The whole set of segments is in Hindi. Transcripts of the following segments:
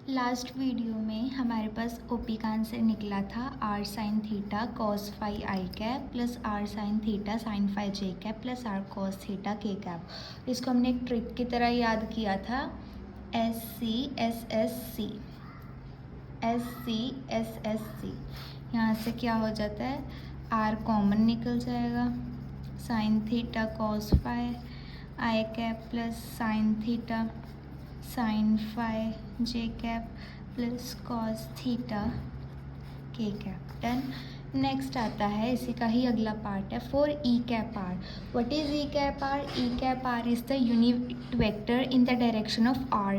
लास्ट वीडियो में हमारे पास ओपी का आंसर निकला था R sine theta cos phi आई cap plus R sine theta sine phi जे cap plus R cos theta के कैप। इसको हमने एक ट्रिक की तरह याद किया था। S C S S C S C S S C. यहाँ से क्या हो जाता है, आर कॉमन निकल जाएगा, साइन थीटा कॉस फाई आई cap plus sine theta sine phi जे कैप प्लस कॉस थीटा के कैप। डन। नेक्स्ट आता है, इसी का ही अगला पार्ट है for e cap r. What is e cap r? E cap r is the unit vector in the direction of r.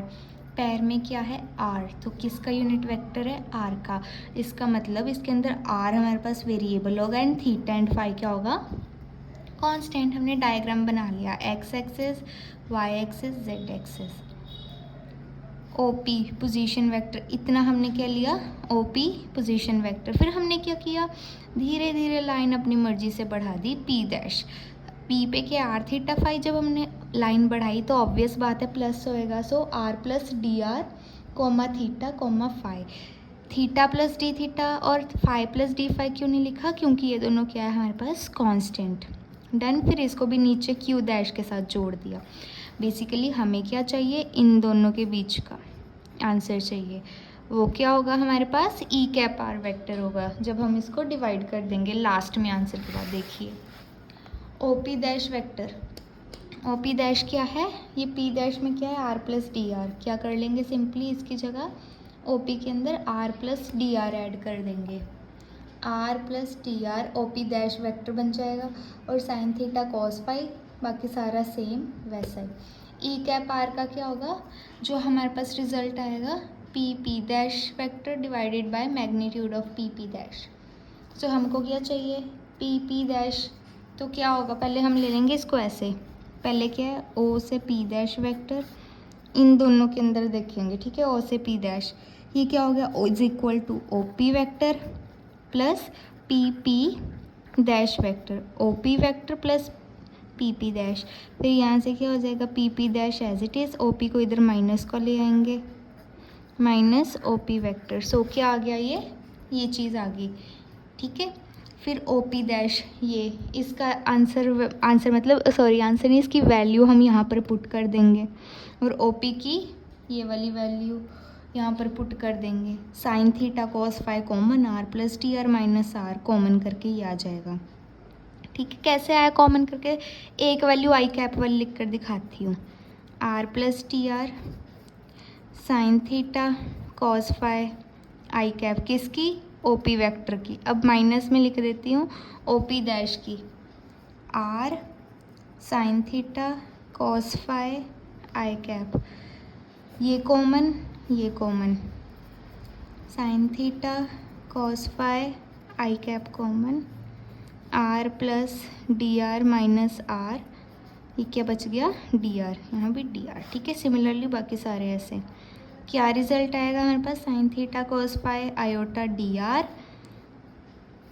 पैर में क्या है, आर, तो किसका यूनिट वेक्टर है, आर का। इसका मतलब इसके अंदर आर हमारे पास वेरिएबल होगा एंड थीटा एंड फाई क्या होगा, कांस्टेंट। हमने डायग्राम बना लिया, X axis, Y axis, Z axis. OP position vector, इतना हमने क्या लिया, ओपी पोजीशन वेक्टर। फिर हमने क्या किया, धीरे धीरे लाइन अपनी मर्जी से बढ़ा दी, पी डैश। पी पे क्या, आर थीटा फाई, जब हमने लाइन बढ़ाई तो ऑब्वियस बात है प्लस होएगा, so r plus D r comma theta comma phi. Theta plus D theta और फाई प्लस डी फाई क्यों नहीं लिखा, क्योंकि ये दोनों क्या है हमारे पास, कांस्टेंट। डन। फिर इसको भी नीचे क्यू डैश के साथ जोड़ दिया। बेसिकली हमें क्या चाहिए, इन दोनों के बीच का आंसर चाहिए। वो क्या होगा हमारे पास, ई कैप आर वेक्टर होगा जब हम इसको डिवाइड कर देंगे लास्ट में आंसर के बाद। देखिए OP dash vector, OP dash क्या है, ये पी डैश में क्या है, आर प्लस डी आर। क्या कर लेंगे, सिंपली इसकी जगह ओपी के अंदर R plus D R add कर देंगे। R plus D R OP dash vector बन जाएगा और साइन थीटा कॉस फाई, बाकी सारा सेम वैसा ही। ई कैप आर का क्या होगा, जो हमारे पास रिजल्ट आएगा, P P dash vector divided by magnitude of P P dash. तो हमको क्या चाहिए, पी पी डैश, तो क्या होगा, पहले हम ले लेंगे इसको ऐसे, पहले क्या है, ओ से पी डैश वेक्टर, इन दोनों के अंदर देखेंगे, ठीक है, ओ से पी डैश। ये क्या हो गया, O is equal to O P vector plus P P dash vector, O P vector plus P P dash. फिर यहाँ से क्या हो जाएगा, P P dash as it is, O P को इधर माइनस को ले आएंगे, minus O P vector. So क्या आ गया, ये चीज़ आ गई, ठीक है। फिर ओ पी डैश, ये इसका आंसर मतलब सॉरी आंसर नहीं, इसकी वैल्यू हम यहाँ पर पुट कर देंगे और ओ पी की ये वाली वैल्यू यहाँ पर पुट कर देंगे। Sine theta cos phi common, R plus T R minus R common करके ये आ जाएगा, ठीक है। कैसे आया कॉमन करके, एक वैल्यू आई कैप वाली लिख कर दिखाती हूँ, R plus T R sine theta cos phi आई कैप, किसकी, ओ पी वैक्टर की। अब माइनस में लिख देती हूँ ओ पी डैश की, R sine theta cos phi आई कैप, ये कॉमन, ये common, sine theta cos phi आई cap common, R plus D R minus R, ये क्या बच गया, डी आर, यहाँ भी डी आर, ठीक है। सिमिलरली बाकी सारे ऐसे। क्या रिजल्ट आएगा हमारे पास, sine theta cos phi iota d r,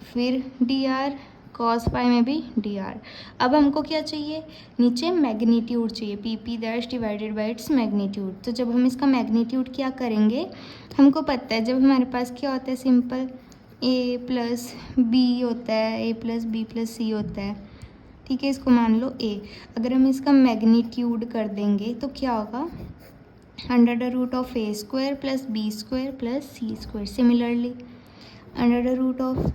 फिर डी आर कॉस फाई में भी डी आर। अब हमको क्या चाहिए, नीचे मैग्नीट्यूड चाहिए, P P dash divided by its magnitude. तो जब हम इसका मैग्नीट्यूड क्या करेंगे, हमको पता है जब हमारे पास क्या होता है, सिंपल ए प्लस बी होता है, ए प्लस बी प्लस सी होता है, ठीक है। इसको मान लो ए, अगर हम इसका मैग्नीट्यूड कर देंगे तो क्या होगा, under the root of a square plus b square plus c square. Similarly under the root of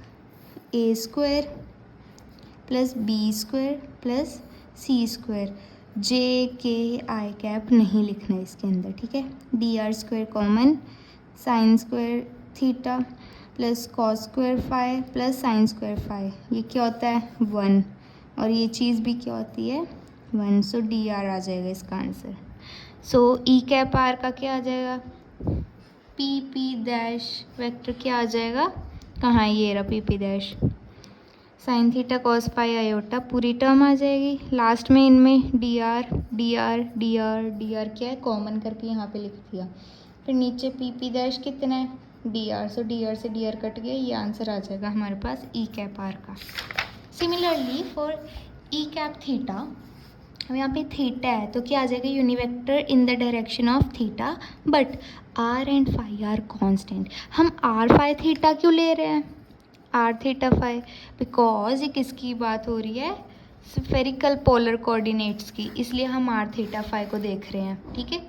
a square plus b square plus c square. J k i cap नहीं लिखना है इसके अंदर, ठीक है। D R square common, sine square theta plus cos square phi plus sine square phi, ये क्या होता है, 1, और ये चीज़ भी क्या होती है, 1। सो डी आर आ जाएगा इसका answer. So E cap are का क्या आ जाएगा, पी पी डैश वेक्टर क्या आ जाएगा, कहाँ है, ये रहा P P dash, sine theta cos phi iota पूरी टर्म आ जाएगी, लास्ट में इनमें D R D R D R D R क्या है, कॉमन करके यहाँ पे लिख दिया। फिर नीचे पी पी डैश कितना है, D R, so D R से डी आर कट गया, ये आंसर आ जाएगा हमारे पास ई कैप आर का। Similarly for e cap theta, अब यहाँ पे थीटा है तो क्या आ जाएगा, unit vector in the direction of theta, but r and phi r constant. हम आर फाई थीटा क्यों ले रहे हैं, आर थीटा फाई, बिकॉज ये किसकी बात हो रही है, स्फेरिकल पोलर कोऑर्डिनेट्स की, इसलिए हम आर थीटा फाई को देख रहे हैं। ठीक है,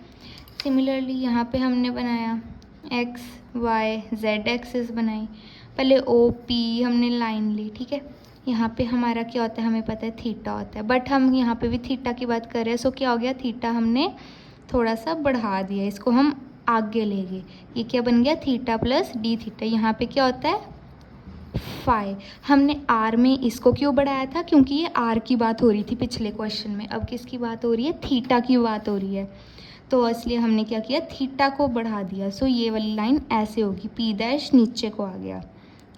सिमिलरली यहाँ पे हमने बनाया एक्स वाई जेड एक्सिस बनाई, पहले ओ पी हमने लाइन ली। ठीक है, यहाँ पे हमारा क्या होता है, हमें पता है थीटा होता है, बट हम यहाँ पे भी थीटा की बात कर रहे हैं, सो क्या हो गया, थीटा हमने थोड़ा सा बढ़ा दिया, इसको हम आगे ले गए, ये क्या बन गया, थीटा प्लस डी थीटा। यहाँ पे क्या होता है, फाई। हमने आर में इसको क्यों बढ़ाया था, क्योंकि ये आर की बात हो रही थी पिछले क्वेश्चन में, अब किसकी बात हो रही है, थीटा की बात हो रही है, तो इसलिए हमने क्या किया, थीटा को बढ़ा दिया। सो ये वाली लाइन ऐसे होगी, पी डैश नीचे को आ गया,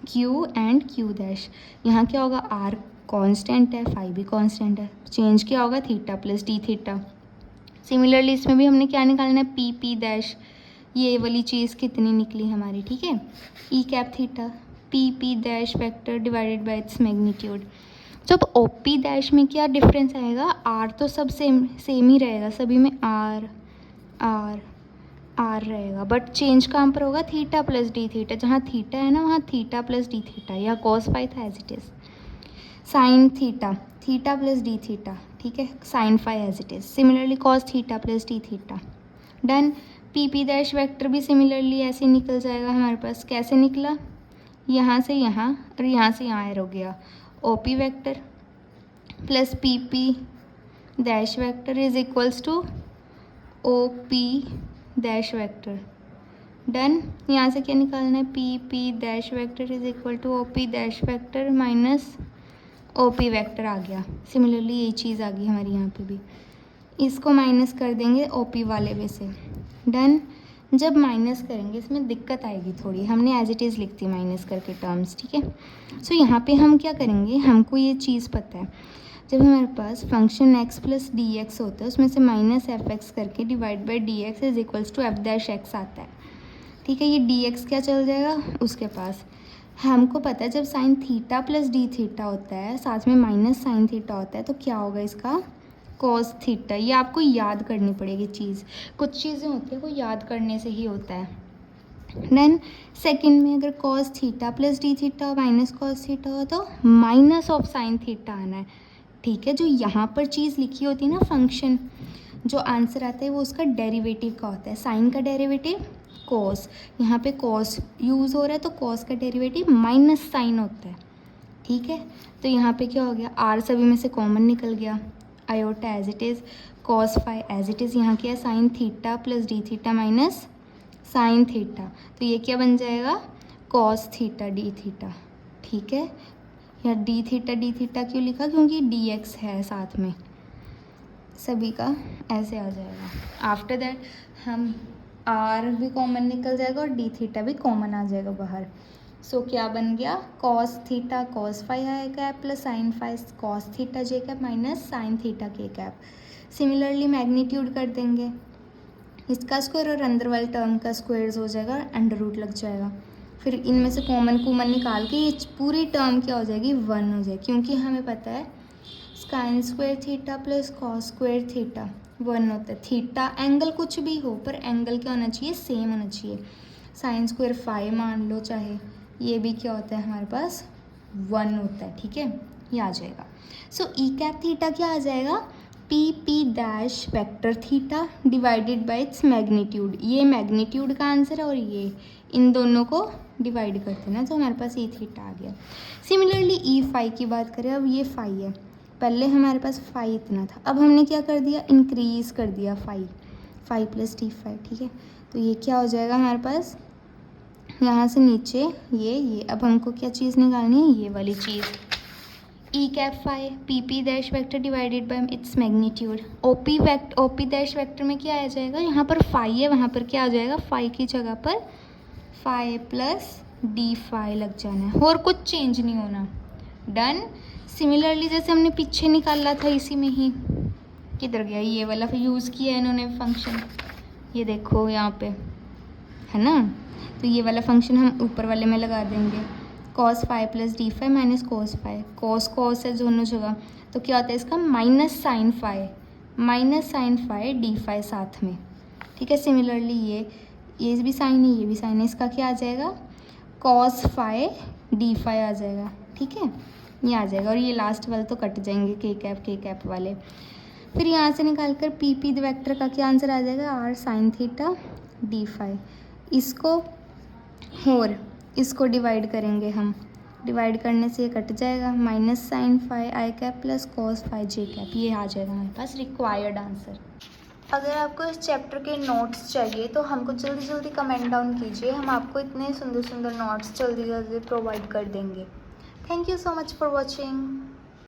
क्यू एंड क्यू डैश। यहाँ क्या होगा, आर कांस्टेंट है, फाई भी कांस्टेंट है, चेंज क्या होगा, theta plus D theta. Similarly इसमें भी हमने क्या निकालना है, पी पी डैश, ये वाली चीज़ कितनी निकली हमारी। ठीक है, e cap theta P P dash vector divided by its magnitude. जब ओ पी डैश में क्या डिफरेंस आएगा, आर तो सब सेम ही रहेगा, सभी में आर आर आर रहेगा, बट चेंज कहाँ पर होगा, थीटा प्लस डी थीटा, जहाँ थीटा है ना वहाँ थीटा प्लस डी थीटा, या कॉस फाई था as it is, sine theta theta plus D theta. ठीक है, sine phi as it is, similarly cos theta plus D theta. Done, P P dash vector भी सिमिलरली ऐसे निकल जाएगा हमारे पास, कैसे निकला, यहाँ से यहाँ और यहाँ से यहाँ ऐड हो गया, O P vector plus P P dash vector is equals to O P dash vector. Done, यहाँ से क्या निकालना है, P P dash vector is equal to O P dash vector minus O P vector आ गया। सिमिलरली ये चीज़ आ गई हमारी यहाँ पे भी, इसको माइनस कर देंगे ओ पी वाले वे से। डन, जब माइनस करेंगे इसमें दिक्कत आएगी थोड़ी, हमने एज इट इज़ लिख दी माइनस करके टर्म्स। ठीक है, सो यहाँ पे हम क्या करेंगे, हमको ये चीज़ पता है, जब हमारे पास function x plus d x होता है उसमें से माइनस एफ एक्स करके divide by d x is equals to f dash x आता है। ठीक है, ये डी एक्स क्या चल जाएगा उसके पास, हमको पता है जब sign theta plus D theta होता है साथ में माइनस साइन थीटा होता है तो क्या होगा इसका, कॉस थीटा। ये आपको याद करनी पड़ेगी चीज़, कुछ चीज़ें होती है वो याद करने से ही होता है। देन सेकंड में अगर cos theta plus D theta minus cos theta हो तो माइनस ऑफ साइन थीटा आना है। ठीक है, जो यहाँ पर चीज़ लिखी होती है ना फंक्शन, जो आंसर आता है वो उसका डेरिवेटिव का होता है, साइन का डेरिवेटिव कॉस, यहाँ पे कॉस यूज़ हो रहा है तो कॉस का डेरिवेटिव माइनस साइन होता है। ठीक है, तो यहाँ पे क्या हो गया, आर सभी में से कॉमन निकल गया, iota as it is, cos phi as it is, यहाँ क्या है sine theta plus D theta minus sine theta, तो ये क्या बन जाएगा, कॉस थीटा डी थीटा। ठीक है, या डी थीटा क्यों लिखा, क्योंकि डी एक्स है साथ में, सभी का ऐसे आ जाएगा। आफ्टर दैट हम आर भी कॉमन निकल जाएगा और डी थीटा भी कॉमन आ जाएगा बाहर। सो क्या बन गया, कॉस थीटा कॉस फाई आई cap plus sine phi cos theta j cap minus sine theta के कैप। सिमिलरली मैग्नीट्यूड कर देंगे, इसका स्क्वायर और अंदर वाले टर्म का स्क्वायर हो जाएगा, अंडर रूट लग जाएगा, फिर इनमें से कॉमन निकाल के ये पूरी टर्म क्या हो जाएगी, 1 हो जाएगी, क्योंकि हमें पता है sign square theta plus cos square theta 1 होता है। थीटा एंगल कुछ भी हो पर एंगल क्या होना चाहिए, सेम होना चाहिए। साइन स्क्वायर फाई मान लो चाहे, ये भी क्या होता है हमारे पास 1 होता है। ठीक है, ये आ जाएगा। सो ई कैप थीटा क्या आ जाएगा, P P dash vector theta divided by its magnitude. ये मैग्नीट्यूड का आंसर है और ये इन दोनों को डिवाइड करते हैं ना, तो हमारे पास ई थीटा आ गया। सिमिलरली ई फाई की बात करें, अब ये फाई है, पहले हमारे पास फाई इतना था, अब हमने क्या कर दिया, इंक्रीज़ कर दिया फाई प्लस टी फाई। ठीक है, तो ये क्या हो जाएगा हमारे पास, यहाँ से नीचे ये अब हमको क्या चीज़ निकालनी है, ये वाली चीज़, e cap phi P P dash vector divided by its magnitude. O P dash vector में क्या आ जाएगा, यहाँ पर फाई है, वहाँ पर क्या आ जाएगा, फाई की जगह पर फाई प्लस डी फाई लग जाना है, और कुछ चेंज नहीं होना। डन, सिमिलरली जैसे हमने पीछे निकाला था इसी में ही, किधर गया, ये वाला यूज़ किया है इन्होंने फंक्शन, ये देखो यहाँ पे है ना, तो ये वाला फंक्शन हम ऊपर वाले में लगा देंगे, cos phi plus D phi minus cos phi, cos है दोनों जगह, तो क्या होता है इसका minus sine phi, minus sine phi D phi साथ में, ठीक है। सिमिलरली ये भी साइन है, ये भी साइन है, इसका क्या आ जाएगा, कॉस फाई डी फाई आ जाएगा, ठीक है, ये आ जाएगा। और ये लास्ट वाले तो कट जाएंगे, के कैप वाले। फिर यहाँ से निकाल कर पी वेक्टर का क्या आंसर आ जाएगा, R sine theta D phi. इसको डिवाइड करेंगे हम, डिवाइड करने से ये कट जाएगा, माइनस साइन फाई आई कैप प्लस कॉस फाई जे कैप, ये आ जाएगा हमारे पास रिक्वायर्ड आंसर। अगर आपको इस चैप्टर के नोट्स चाहिए तो हमको जल्दी जल्दी कमेंट डाउन कीजिए, हम आपको इतने सुंदर सुंदर नोट्स जल्दी जल्दी प्रोवाइड कर देंगे। Thank you so much for watching.